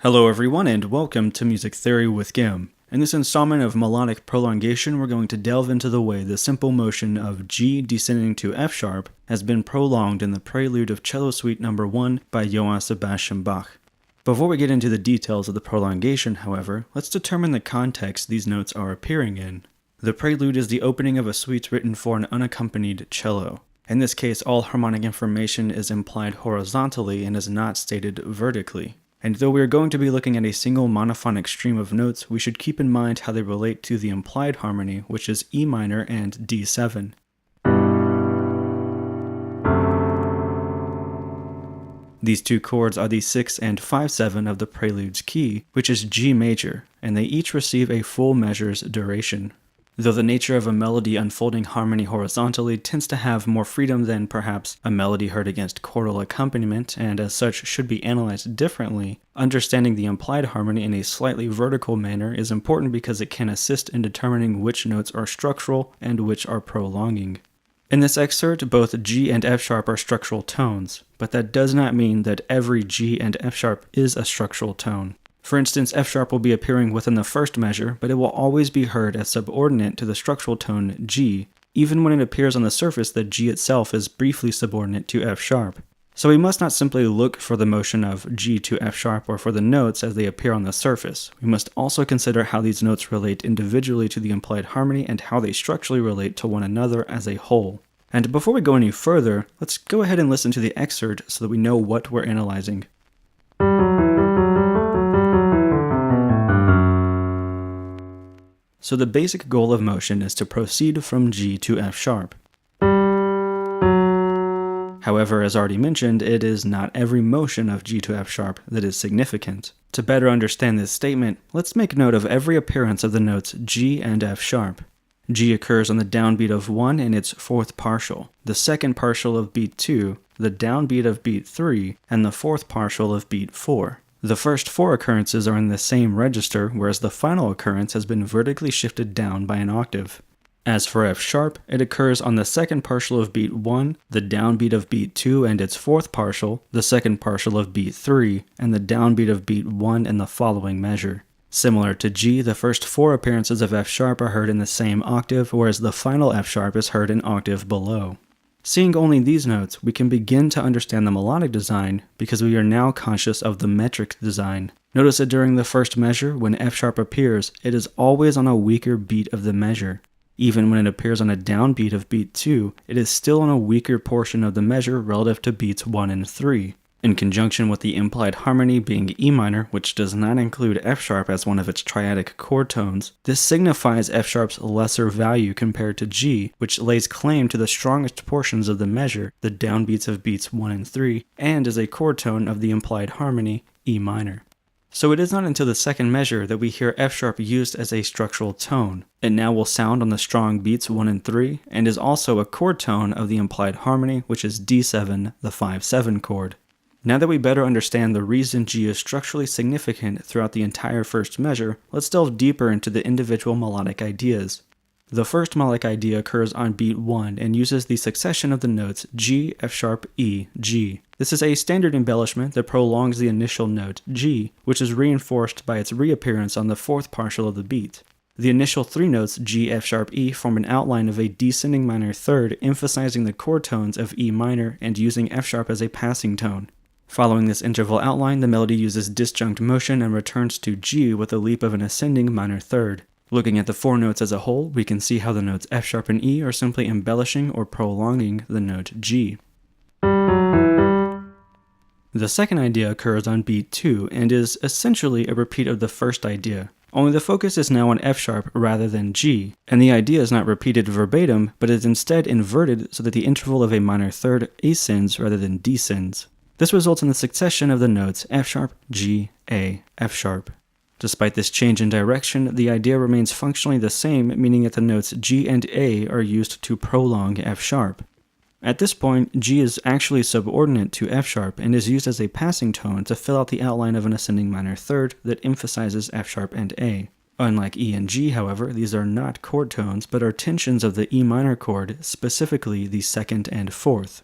Hello everyone and welcome to Music Theory with GUIM. In this installment of Melodic Prolongation, we're going to delve into the way the simple motion of G descending to F sharp has been prolonged in the Prelude of Cello Suite No. 1 by Johann Sebastian Bach. Before we get into the details of the prolongation, however, let's determine the context these notes are appearing in. The Prelude is the opening of a suite written for an unaccompanied cello. In this case, all harmonic information is implied horizontally and is not stated vertically. And though we are going to be looking at a single monophonic stream of notes, we should keep in mind how they relate to the implied harmony, which is E minor and D7. These two chords are the 6 and 5/7 of the Prelude's key, which is G major, and they each receive a full measure's duration. Though the nature of a melody unfolding harmony horizontally tends to have more freedom than perhaps a melody heard against chordal accompaniment, and as such should be analyzed differently, understanding the implied harmony in a slightly vertical manner is important because it can assist in determining which notes are structural and which are prolonging. In this excerpt, both G and F sharp are structural tones, but that does not mean that every G and F sharp is a structural tone. For instance, F sharp will be appearing within the first measure, but it will always be heard as subordinate to the structural tone G, even when it appears on the surface that G itself is briefly subordinate to F sharp. So we must not simply look for the motion of G to F sharp or for the notes as they appear on the surface. We must also consider how these notes relate individually to the implied harmony and how they structurally relate to one another as a whole. And before we go any further, let's go ahead and listen to the excerpt so that we know what we're analyzing. So the basic goal of motion is to proceed from G to F sharp. However, as already mentioned, it is not every motion of G to F sharp that is significant. To better understand this statement, let's make note of every appearance of the notes G and F sharp. G occurs on the downbeat of 1 in its fourth partial, the second partial of beat 2, the downbeat of beat 3, and the fourth partial of beat 4. The first four occurrences are in the same register, whereas the final occurrence has been vertically shifted down by an octave. As for F sharp, it occurs on the second partial of beat 1, the downbeat of beat 2 and its fourth partial, the second partial of beat 3, and the downbeat of beat 1 in the following measure. Similar to G, the first four appearances of F sharp are heard in the same octave, whereas the final F sharp is heard an octave below. Seeing only these notes, we can begin to understand the melodic design because we are now conscious of the metric design. Notice that during the first measure, when F sharp appears, it is always on a weaker beat of the measure. Even when it appears on a downbeat of beat 2, it is still on a weaker portion of the measure relative to beats 1 and 3. In conjunction with the implied harmony being E minor, which does not include F sharp as one of its triadic chord tones, this signifies F sharp's lesser value compared to G, which lays claim to the strongest portions of the measure, the downbeats of beats 1 and 3, and is a chord tone of the implied harmony, E minor. So it is not until the second measure that we hear F sharp used as a structural tone. It now will sound on the strong beats 1 and 3, and is also a chord tone of the implied harmony, which is D7, the 5/7 chord. Now that we better understand the reason G is structurally significant throughout the entire first measure, let's delve deeper into the individual melodic ideas. The first melodic idea occurs on beat 1 and uses the succession of the notes G, F sharp, E, G. This is a standard embellishment that prolongs the initial note G, which is reinforced by its reappearance on the fourth partial of the beat. The initial three notes G, F sharp, E form an outline of a descending minor third, emphasizing the chord tones of E minor and using F sharp as a passing tone. Following this interval outline, the melody uses disjunct motion and returns to G with a leap of an ascending minor third. Looking at the four notes as a whole, we can see how the notes F sharp and E are simply embellishing or prolonging the note G. The second idea occurs on beat 2 and is essentially a repeat of the first idea, only the focus is now on F sharp rather than G, and the idea is not repeated verbatim, but is instead inverted so that the interval of a minor third ascends rather than descends. This results in the succession of the notes F sharp, G, A, F sharp. Despite this change in direction, the idea remains functionally the same, meaning that the notes G and A are used to prolong F sharp. At this point, G is actually subordinate to F sharp and is used as a passing tone to fill out the outline of an ascending minor third that emphasizes F sharp and A. Unlike E and G, however, these are not chord tones, but are tensions of the E minor chord, specifically the second and fourth.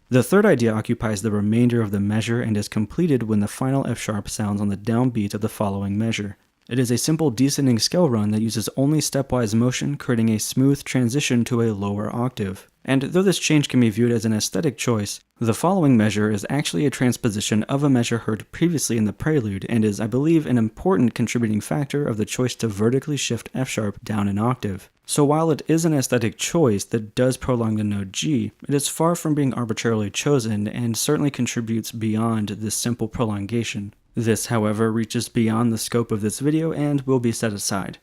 The third idea occupies the remainder of the measure and is completed when the final F sharp sounds on the downbeat of the following measure. It is a simple descending scale run that uses only stepwise motion, creating a smooth transition to a lower octave. And though this change can be viewed as an aesthetic choice, the following measure is actually a transposition of a measure heard previously in the prelude and is, I believe, an important contributing factor of the choice to vertically shift F sharp down an octave. So while it is an aesthetic choice that does prolong the note G, it is far from being arbitrarily chosen and certainly contributes beyond this simple prolongation. This, however, reaches beyond the scope of this video and will be set aside.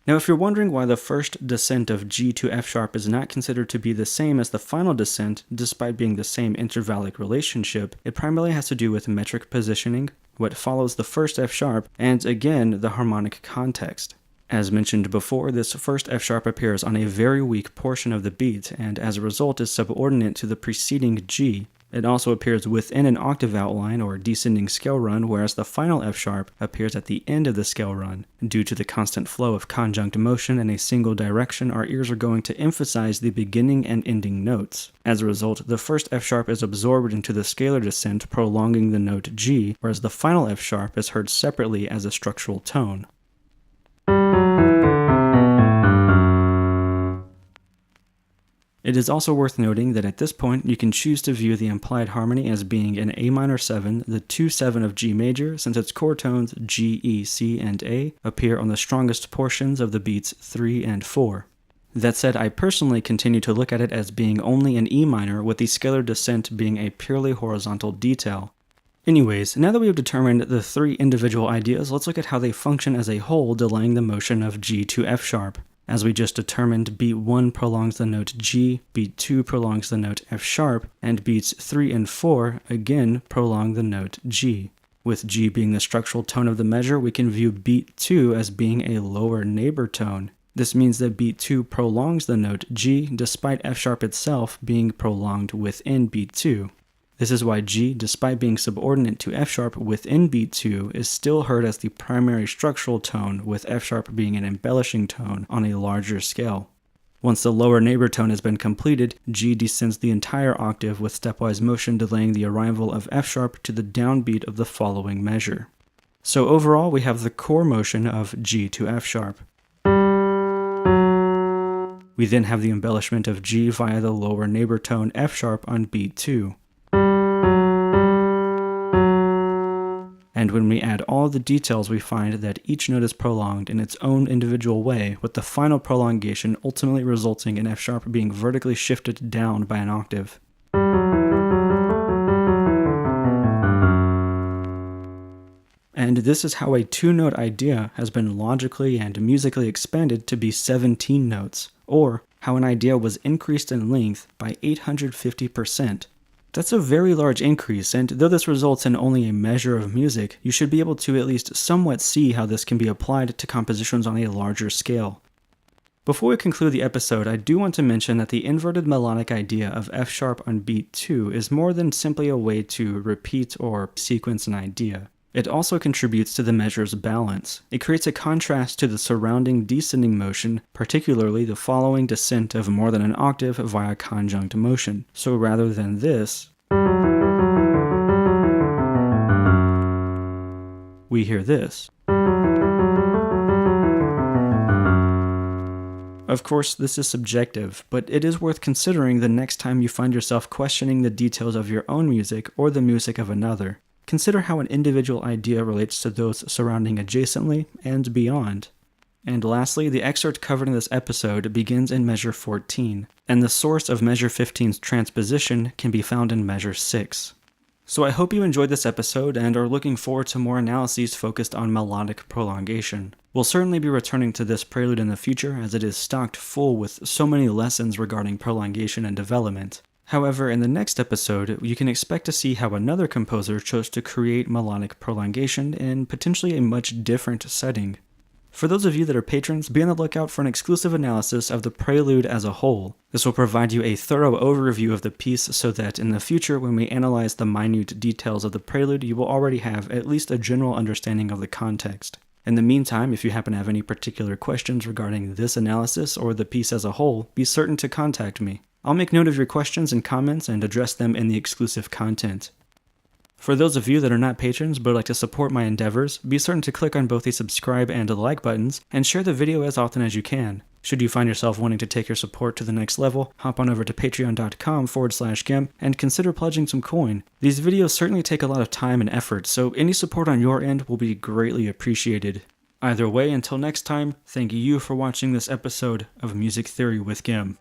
Now, if you're wondering why the first descent of G to F sharp is not considered to be the same as the final descent, despite being the same intervallic relationship, it primarily has to do with metric positioning, what follows the first F sharp, and again, the harmonic context. As mentioned before, this first F sharp appears on a very weak portion of the beat, and as a result is subordinate to the preceding G. It also appears within an octave outline or descending scale run, whereas the final F sharp appears at the end of the scale run. Due to the constant flow of conjunct motion in a single direction, our ears are going to emphasize the beginning and ending notes. As a result, the first F sharp is absorbed into the scalar descent, prolonging the note G, whereas the final F sharp is heard separately as a structural tone. It is also worth noting that at this point you can choose to view the implied harmony as being an A minor 7, the 2-7 of G major, since its core tones G, E, C, and A appear on the strongest portions of the beats 3 and 4. That said, I personally continue to look at it as being only an E minor, with the scalar descent being a purely horizontal detail. Anyways, now that we have determined the three individual ideas, let's look at how they function as a whole, delaying the motion of G to F sharp. As we just determined, beat 1 prolongs the note G, beat 2 prolongs the note F sharp, and beats 3 and 4 again prolong the note G. With G being the structural tone of the measure, we can view beat 2 as being a lower neighbor tone. This means that beat 2 prolongs the note G, despite F sharp itself being prolonged within beat 2. This is why G, despite being subordinate to F sharp within beat 2, is still heard as the primary structural tone, with F sharp being an embellishing tone on a larger scale. Once the lower neighbor tone has been completed, G descends the entire octave with stepwise motion, delaying the arrival of F sharp to the downbeat of the following measure. So overall, we have the core motion of G to F sharp. We then have the embellishment of G via the lower neighbor tone F sharp on beat 2. And when we add all the details, we find that each note is prolonged in its own individual way, with the final prolongation ultimately resulting in F sharp being vertically shifted down by an octave. And this is how a two-note idea has been logically and musically expanded to be 17 notes, or how an idea was increased in length by 850%. That's a very large increase, and though this results in only a measure of music, you should be able to at least somewhat see how this can be applied to compositions on a larger scale. Before we conclude the episode, I do want to mention that the inverted melodic idea of F sharp on beat 2 is more than simply a way to repeat or sequence an idea. It also contributes to the measure's balance. It creates a contrast to the surrounding descending motion, particularly the following descent of more than an octave via conjunct motion. So rather than this, we hear this. Of course, this is subjective, but it is worth considering the next time you find yourself questioning the details of your own music or the music of another. Consider how an individual idea relates to those surrounding adjacently and beyond. And lastly, the excerpt covered in this episode begins in measure 14, and the source of measure 15's transposition can be found in measure 6. So I hope you enjoyed this episode and are looking forward to more analyses focused on melodic prolongation. We'll certainly be returning to this prelude in the future, as it is stocked full with so many lessons regarding prolongation and development. However, in the next episode, you can expect to see how another composer chose to create melodic prolongation in potentially a much different setting. For those of you that are patrons, be on the lookout for an exclusive analysis of the Prelude as a whole. This will provide you a thorough overview of the piece so that in the future, when we analyze the minute details of the Prelude, you will already have at least a general understanding of the context. In the meantime, if you happen to have any particular questions regarding this analysis or the piece as a whole, be certain to contact me. I'll make note of your questions and comments and address them in the exclusive content. For those of you that are not patrons but would like to support my endeavors, be certain to click on both the subscribe and the like buttons, and share the video as often as you can. Should you find yourself wanting to take your support to the next level, hop on over to patreon.com/GUIM and consider pledging some coin. These videos certainly take a lot of time and effort, so any support on your end will be greatly appreciated. Either way, until next time, thank you for watching this episode of Music Theory with GUIM.